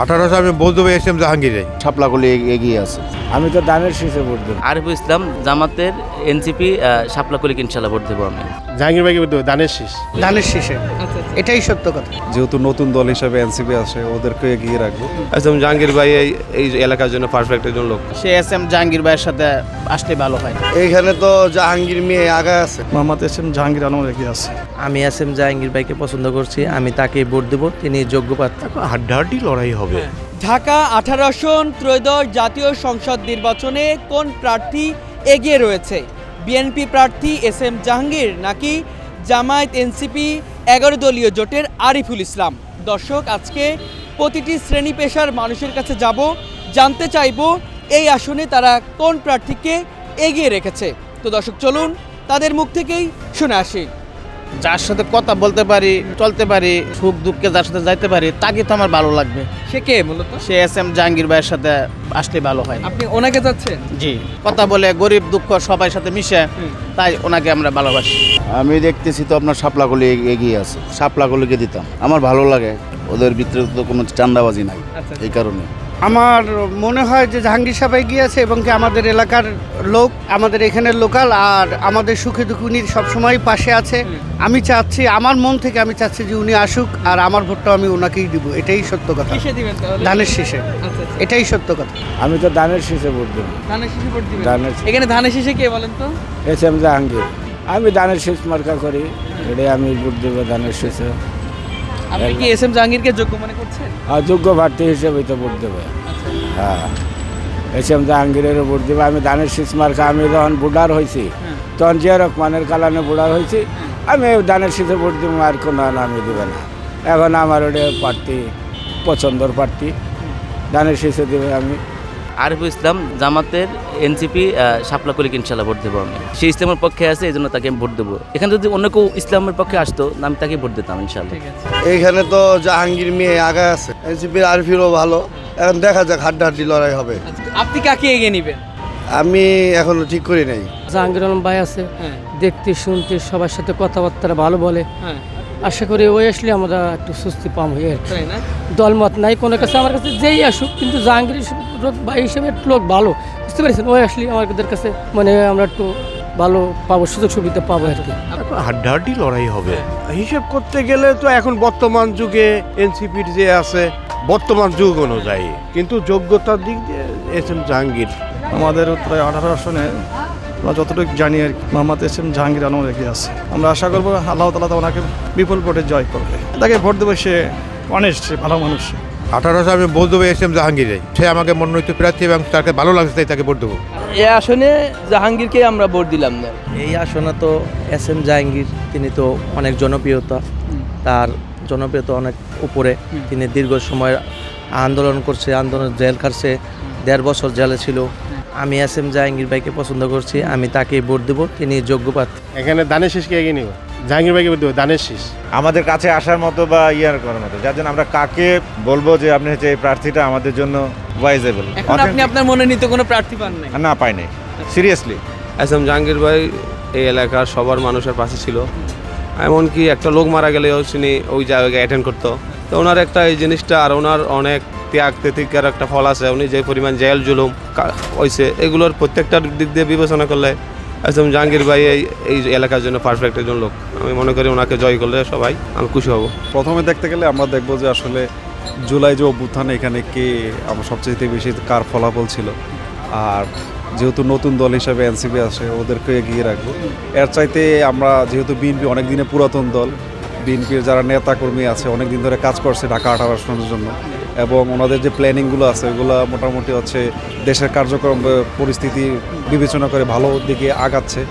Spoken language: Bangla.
1800 আমি বলতে হবে এস এম জাহাঙ্গীরে। শাপলাকলি এগিয়ে আছে। আমি তো দানের শীষে ভোট দেব। আরিফুল ইসলাম জামাতের এনসিপি শাপলাকলি ইনশাল্লাহ ভোট দেবো আমি। জাহাঙ্গীর ভাইকে দেবো দানের শীষ। ধানের শীষে, এটাই সত্য কথা। যেহেতু নতুন দল হিসেবে এনসিপি আসে, ওদেরকে এগিয়ে রাখবো। একদম জাহাঙ্গীর ভাই এই এলাকার জন্য পারফেক্ট একজন লোক। সে এস.এম. জাহাঙ্গীর ভাইয়ের সাথে আসলে ভালো হয়। এইখানে তো জাহাঙ্গীর মেয়ে আগে আছে। মোহাম্মদ এস.এম. জাহাঙ্গীর আলম এগিয়ে আছে। আমি এস.এম. জাহাঙ্গীর ভাইকে পছন্দ করছি, আমি তাকেই ভোট দেবো, তিনি যোগ্য প্রার্থী। হাড্ডাহাড্ডি লড়াই হবে। ঢাকা 18 আসন ত্রয়োদশ জাতীয় সংসদ নির্বাচনে কোন প্রার্থী এগিয়ে রয়েছে? বিএনপি প্রার্থী এস.এম. জাহাঙ্গীর নাকি জামায়াত এনসিপি 11 দলীয় জোটের আরিফুল ইসলাম? দর্শক, আজকে প্রতিটি শ্রেণী পেশার মানুষের কাছে যাব, জানতে চাইব এই আসনে তারা কোন প্রার্থীকে এগিয়ে রেখেছে। তো দর্শক, চলুন তাদের মুখ থেকেই শুনে আসি। যার সাথে কথা বলতে পারি, চলতে পারি, সুখ দুঃখে যার সাথে যাইতে পারি, তাকে তো আমার ভালো লাগবে। সে কে মূলত? সে এস.এম. জাহাঙ্গীর ভাইয়ের সাথে আসলে ভালো হয়। আপনি ওনাকে যাচ্ছেন? জি, কথা বলে গরিব দুঃখ সবাই সাথে মিশে, তাই ওনাকে আমরা ভালোবাসি। আমি দেখতেছি তো আপনার শাপলাকলি এগিয়ে আছে। শাপলাকলিকে দিতাম, আমার ভালো লাগে। ওদের ভিতরে তো কোনো চাঁদাবাজি নাই, এই কারণে। আমার মনে হয় যে জাহাঙ্গীর সাহেব এগিয়ে আছে এবং কি আমাদের এলাকার লোক, আমাদের এখানের লোকাল, আর আমাদের সুখে দুঃখে উনি সবসময় পাশে আছে। আমি চাচ্ছি, আমার মন থেকে আমি চাচ্ছি যে উনি আসুক, আর আমার ভোটটা আমি ওনাকেই দিব। এটাই সত্য কথা। কিসে দিবেন তাহলে? ধানের শীষে, এটাই সত্য কথা। আমি তো দানের শীষে ভোট দেব। ধানের শীষে ভোট দিবেন? ধানের শীষে। এখানে ধানের শীষে কে বলেন তো? S M Jahangir. আমি দানের শীষ মার্কা করি, এটাই আমি ভোট দেব দানের শীষে। আপনি কি এস.এম. জাহাঙ্গীরকে যোগ্য মনে করছেন? আর যোগ্য প্রার্থী হিসেবেই তো ভোট দেবে। হ্যাঁ, এস এম জাহাঙ্গীরেরও ভোট দেবে। আমি দানের শীষ মার্কা, আমি যখন বুডার হয়েছি তখন জিয়া রহমানের কালানে বুডার হয়েছি, আমি দানের শীষে ভোট দেবো, আর কোনো আমি দেবে না। এখন আমার ওটা প্রার্থী পছন্দর প্রার্থী, দানের শীষে দেবে আমি। আরিফুল ইসলাম জামাতের এনসিপি শাপলাকলি ইনশাল্লাহ ভোট দেবো আমি। সে ইসলামের পক্ষে আছে, এই জন্য তাকে আমি ভোট দেবো। এখানে যদি অন্য কেউ ইসলামের পক্ষে আসতো, আমি তাকে ভোট দিতাম ইনশাল্লাহ। এইখানে তো জাহাঙ্গীর মেয়ে আগে আছে, এনসিপির আরফিরও ভালো। এখন দেখা যাক, হাড্ডাহাড্ডি লড়াই হবে। আপনি কাকে এগিয়ে নেবেন? আমি এখনো ঠিক করি নাই। জাহাঙ্গীর আলম ভাই আছে, দেখতে শুনতে সবার সাথে কথাবার্তা ভালো বলে। হ্যাঁ, আশা করি ওই আসলে আমরা একটু স্বস্তি পাম হই আর কি। তাই না? দলমত নাই কোনো কাছে, আমার কাছে যেই আসুক, কিন্তু জাহাঙ্গীর ভাই হিসেবে একটু লোক ভালো, বুঝতে পেরেছেন? ওই আসলে আমাদের কাছে মানে আমরা একটু ভালো পাবো, সুযোগ সুবিধা পাবো আর কি। হাড্ডাহাড্ডি লড়াই হবে। হিসেব করতে গেলে তো এখন বর্তমান যুগে এনসিপির যে আছে, বর্তমান যুগ অনুযায়ী, কিন্তু যোগ্যতার দিক দিয়ে এস.এম. জাহাঙ্গীর। আমাদের উত্তরে 18 আসনে আমরা যতটুকু জানি আর কি, মোহাম্মদ এস.এম. জাহাঙ্গীর আলম এগিয়ে আছে। আমরা আশা করবো আল্লাহ তাআলা ওনাকে বিপুল ভোটে জয় করবে। তাকে ভোট দেবো, সে অনেস্ট, সে ভালো মানুষ। 1800 আমি বলতে হবে এস এম জাহাঙ্গীরে। সে আমাকে মনোনীত প্রার্থী এবং তাকে ভালো লাগছে, তাই তাকে ভোট দেবো। এই আসনে জাহাঙ্গীরকে আমরা ভোট দিলাম না। এই আসনে তো এস.এম. জাহাঙ্গীর, তিনি তো অনেক জনপ্রিয়তা, তার জনপ্রিয়তা অনেক উপরে। তিনি দীর্ঘ সময় আন্দোলন করছে, আন্দোলন জেল খাটছে, 1.5 বছর জেলে ছিল। আমি এস.এম. জাহাঙ্গীর ভাইকে পছন্দ করছি, আমি তাকেই ভোট দেবো, তিনি যোগ্য প্রার্থী। এখানে দানের শীষকে এগিয়ে নিব, জাহাঙ্গীর ভাইকে দেবো দানের শীষ। আমাদের কাছে আসার মতো বা ইয়ার করার মতো, যার জন্য আমরা কাকে বলবো যে আপনি হচ্ছে এই প্রার্থীটা আমাদের জন্য ওয়াইজেবল। এখন আপনি আপনার মনোনীত কোনো প্রার্থী পান নাই? না, পাই নাই, সিরিয়াসলি। এস.এম. জাহাঙ্গীর ভাই এই এলাকার সবার মানুষের পাশে ছিল। এমনকি একটা লোক মারা গেলেও তিনি ওই জায়গায় অ্যাটেন্ড করতো। তো ওনার একটা এই জিনিসটা, আর ওনার অনেক ত্যাগ তেতিকার একটা ফল আছে। উনি যে পরিমাণ জেল জুলুম হয়েছে, এগুলোর প্রত্যেকটার দিক দিয়ে বিবেচনা করলে এস.এম. জাহাঙ্গীর ভাই এই এলাকার জন্য পারফেক্ট একজন লোক। আমি মনে করি ওনাকে জয় করলে সবাই আমি খুশি হব। প্রথমে দেখতে গেলে আমরা দেখবো যে আসলে জুলাই যে অভ্যুত্থান, এখানে কে আমার সবচেয়ে বেশি কার ফলাফল ছিল। আর যেহেতু নতুন দল হিসাবে এনসিপি আসে, ওদেরকে এগিয়ে রাখবো। এর চাইতে আমরা যেহেতু বিএনপি অনেক দিনের পুরাতন দল, বিএনপির যারা নেতাকর্মী আছে অনেক দিন ধরে কাজ করছে ঢাকা 18 আসনের জন্য, এবং ওনাদের যে প্ল্যানিংগুলো আছে ওগুলো মোটামুটি হচ্ছে দেশের কার্যক্রম পরিস্থিতি বিবেচনা করে ভালো দিকে আগাচ্ছে।